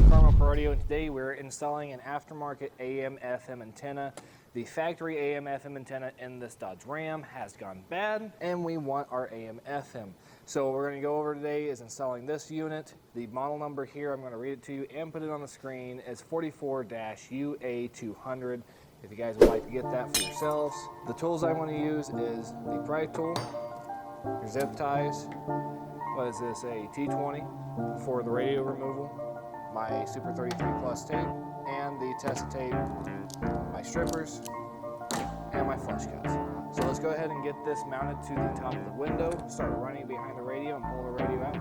Carmel Pro Radio, and today we're installing an aftermarket AM/FM antenna. The factory AM/FM antenna in this Dodge Ram has gone bad, and we want our AM/FM. So what we're going to go over today is installing this unit. The model number here, I'm going to read it to you and put it on the screen, is 44-UA200. If you guys would like to get that for yourselves. The tools I want to use is the pry tool, your zip ties, what is this, a T20 for the radio removal, my Super 33 Plus tape, and the test tape, my strippers, and my flush cuts. So let's go ahead and get this mounted to the top of the window, start running behind the radio and pull the radio out.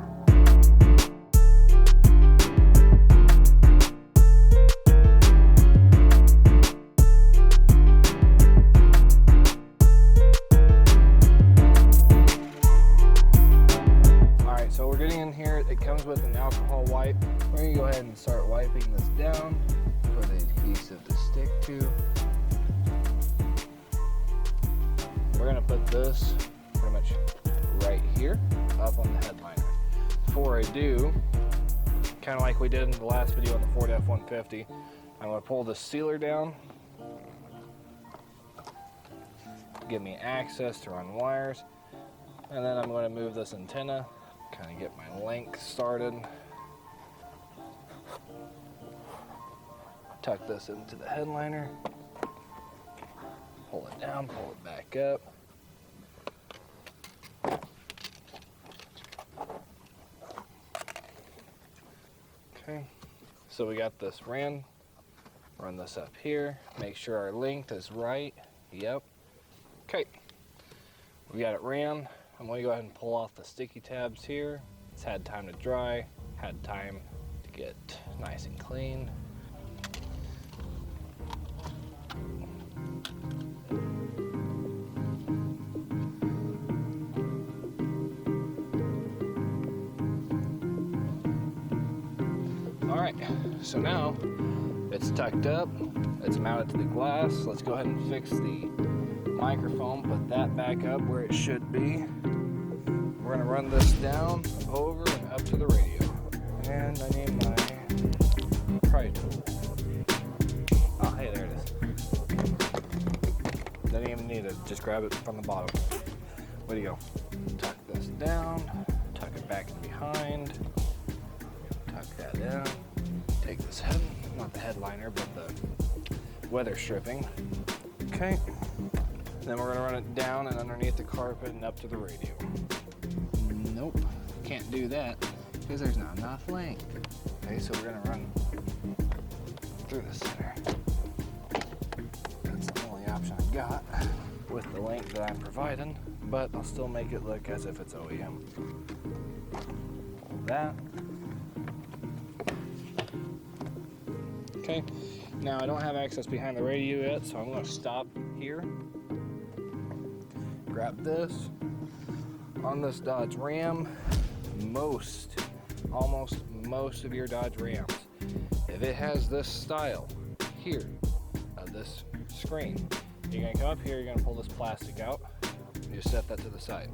So we're getting in here, it comes with an alcohol wipe. We're going to go ahead and start wiping this down for the adhesive to stick to. We're going to put this pretty much right here up on the headliner. Before I do, kind of like we did in the last video on the Ford F-150, I'm going to pull the sealer down, give me access to run wires, and then I'm going to move this antenna, kind of get my length started. Tuck this into the headliner. Pull it down, pull it back up. Okay, so we got this ran. Run this up here. Make sure our length is right. Yep. Okay, we got it ran. I'm going to go ahead and pull off the sticky tabs here. It's had time to dry, had time to get nice and clean. All right, so now it's tucked up, it's mounted to the glass. Let's go ahead and fix the microphone, put that back up where it should be. We're going to run this down, over, and up to the radio. And I need my pry tool. Oh, hey, there it is. Didn't even need it, just grab it from the bottom. Way to go. Tuck this down, tuck it back and behind, tuck that in. Take this head, not the headliner, but the weather stripping. Okay. Then we're going to run it down and underneath the carpet and up to the radio. Nope, can't do that because there's not enough length. Okay, so we're going to run through the center. That's the only option I've got with the length that I'm providing, but I'll still make it look as if it's OEM. Hold that. Okay, now I don't have access behind the radio yet, so I'm going to stop here. Grab this. On this Dodge Ram, almost most of your Dodge Rams, if it has this style here of this screen, you're going to come up here, you're going to pull this plastic out, you set that to the side.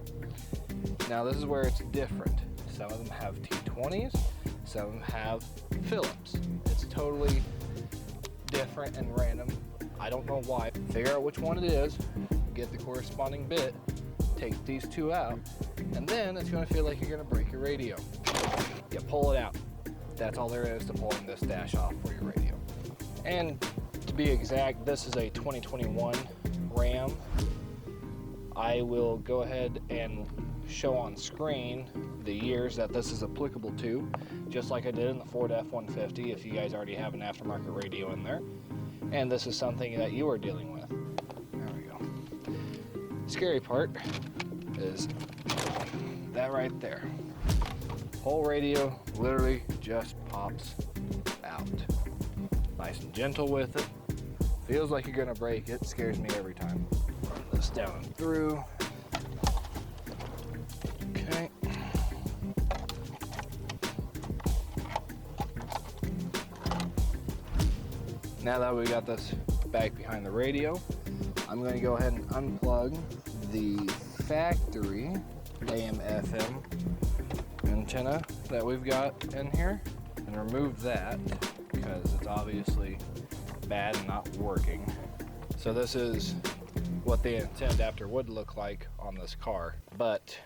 Now this is where it's different. Some of them have T20s, some of them have Phillips. It's totally different and random. I don't know why. Figure out which one it is, get the corresponding bit, take these two out, and then it's going to feel like you're going to break your radio. You pull it out. That's all there is to pulling this dash off for your radio. And to be exact, this is a 2021 Ram. I will go ahead and show on screen the years that this is applicable to, just like I did in the Ford F-150 if you guys already have an aftermarket radio in there. And this is something that you are dealing with. There we go. Scary part is that right there. Whole radio literally just pops out. Nice and gentle with it. Feels like you're gonna break it. Scares me every time. Run this down and through. Okay. Now that we got this back behind the radio, I'm going to go ahead and unplug the factory AM/FM antenna that we've got in here. and remove that because it's obviously bad and not working. So this is what the antenna adapter would look like on this car, but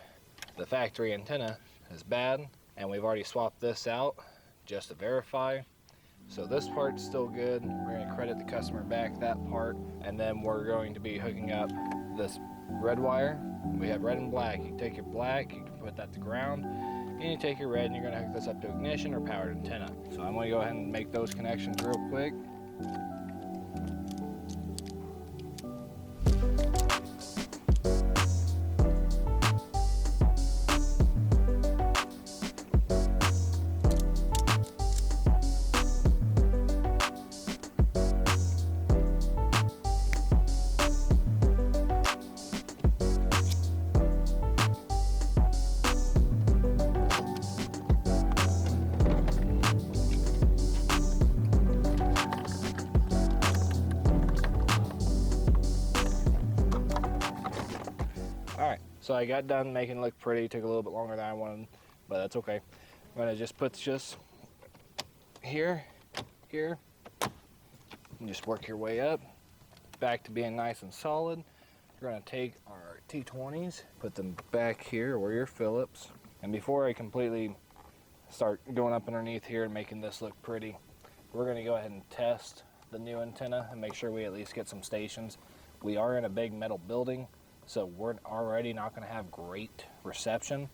the factory antenna is bad, and we've already swapped this out just to verify. So this part's still good. We're going to credit the customer back that part, and then we're going to be hooking up this red wire. We have red and black. You can take your black, you can put that to ground, and you take your red and you're going to hook this up to ignition or powered antenna. So I'm going to go ahead and make those connections real quick. Alright, so I got done making it look pretty. It took a little bit longer than I wanted, but that's okay. I'm going to just put this here, and just work your way up, back to being nice and solid. We're going to take our T20s, put them back here where your Phillips. And before I completely start going up underneath here and making this look pretty, we're going to go ahead and test the new antenna and make sure we at least get some stations. We are in a big metal building, so we're already not going to have great reception.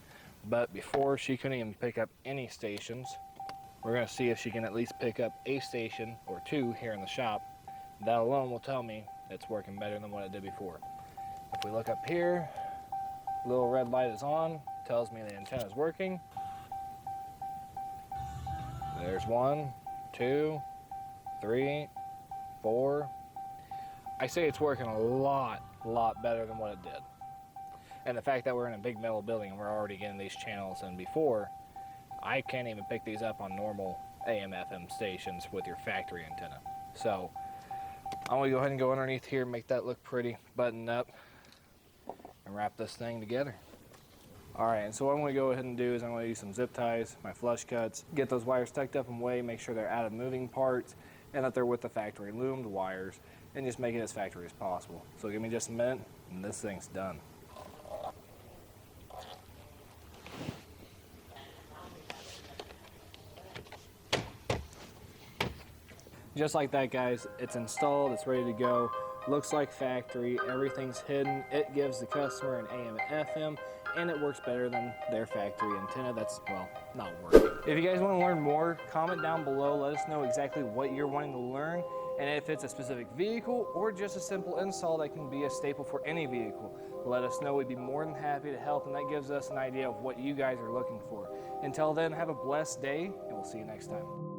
But before she couldn't even pick up any stations, we're going to see if she can at least pick up a station or two here in the shop. That alone will tell me it's working better than what it did before. If we look up here, little red light is on, tells me the antenna is working. There's 1, 2, 3, 4. I say it's working a lot better than what it did. And the fact that we're in a big metal building and we're already getting these channels, and before, I can't even pick these up on normal AM/FM stations with your factory antenna. So I'm gonna go ahead and go underneath here, make that look pretty, button up, and wrap this thing together. Alright, and so what I'm going to go ahead and do is I'm going to use some zip ties, my flush cuts, get those wires tucked up and away, make sure they're out of moving parts, and that they're with the factory loomed wires, and just make it as factory as possible. So give me just a minute, and this thing's done. Just like that, guys, it's installed, it's ready to go. Looks like factory, everything's hidden. It gives the customer an AM and FM, and it works better than their factory antenna that's, well, not working. If you guys want to learn more, comment down below. Let us know exactly what you're wanting to learn, and if it's a specific vehicle or just a simple install that can be a staple for any vehicle. Let us know. We'd be more than happy to help, and that gives us an idea of what you guys are looking for. Until then, have a blessed day, and we'll see you next time.